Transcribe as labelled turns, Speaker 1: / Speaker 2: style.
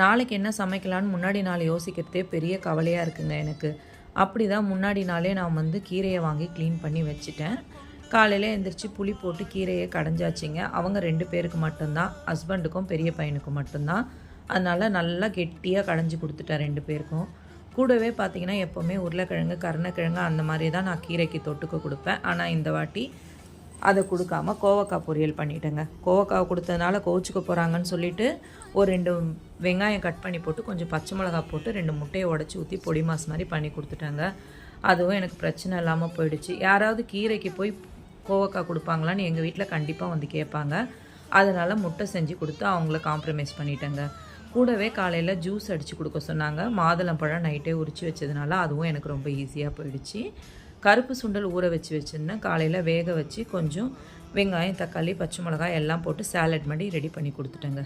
Speaker 1: நாளைக்கு என்ன சமைக்கலான்னு முன்னாடி நாள் யோசிக்கிறதே பெரிய கவலையாக இருக்குங்க எனக்கு. அப்படி தான் முன்னாடி நாளே நான் வந்து கீரையை வாங்கி க்ளீன் பண்ணி வச்சுட்டேன். காலையில் எழுந்திரிச்சு புளி போட்டு கீரையை கடைஞ்சாச்சுங்க. அவங்க 2 பேருக்கு மட்டும்தான், ஹஸ்பண்டுக்கும் பெரிய பையனுக்கும் மட்டும்தான். அதனால் நல்லா கெட்டியாக கடைஞ்சி கொடுத்துட்டேன் 2 பேருக்கும். கூடவே பார்த்திங்கன்னா எப்போவுமே உருளைக்கிழங்கு, கருணக்கிழங்கு அந்த மாதிரி தான் நான் கீரைக்கு தொட்டுக்க கொடுப்பேன். ஆனால் இந்த வாட்டி அதை கொடுக்காம கோவக்காய் பொரியல் பண்ணிட்டேங்க. கோவக்காய் கொடுத்ததுனால கோவிச்சுக்க போகிறாங்கன்னு சொல்லிவிட்டு ஒரு 2 வெங்காயம் கட் பண்ணி போட்டு கொஞ்சம் பச்சை மிளகா போட்டு 2 முட்டையை உடச்சி ஊற்றி பொடி மாஸ் மாதிரி பண்ணி கொடுத்துட்டாங்க. அதுவும் எனக்கு பிரச்சனை இல்லாமல் போயிடுச்சு. யாராவது கீரைக்கு போய் கோவக்காய் கொடுப்பாங்களான்னு எங்கள் வீட்டில் கண்டிப்பாக வந்து கேட்பாங்க. அதனால் முட்டை செஞ்சு கொடுத்து அவங்கள காம்ப்ரமைஸ் பண்ணிட்டேங்க. கூடவே காலையில் ஜூஸ் அடித்து கொடுக்க சொன்னாங்க. மாதுளம்பழம் நைட்டே உரித்து வச்சதுனால அதுவும் எனக்கு ரொம்ப ஈஸியாக போயிடுச்சு. கருப்பு சுண்டல் ஊற வச்சுருந்தேன். காலையில் வேக வச்சு கொஞ்சம் வெங்காயம், தக்காளி, பச்சை மிளகாய் எல்லாம் போட்டு சாலட் மாதிரி ரெடி பண்ணி கொடுத்துட்டேங்க.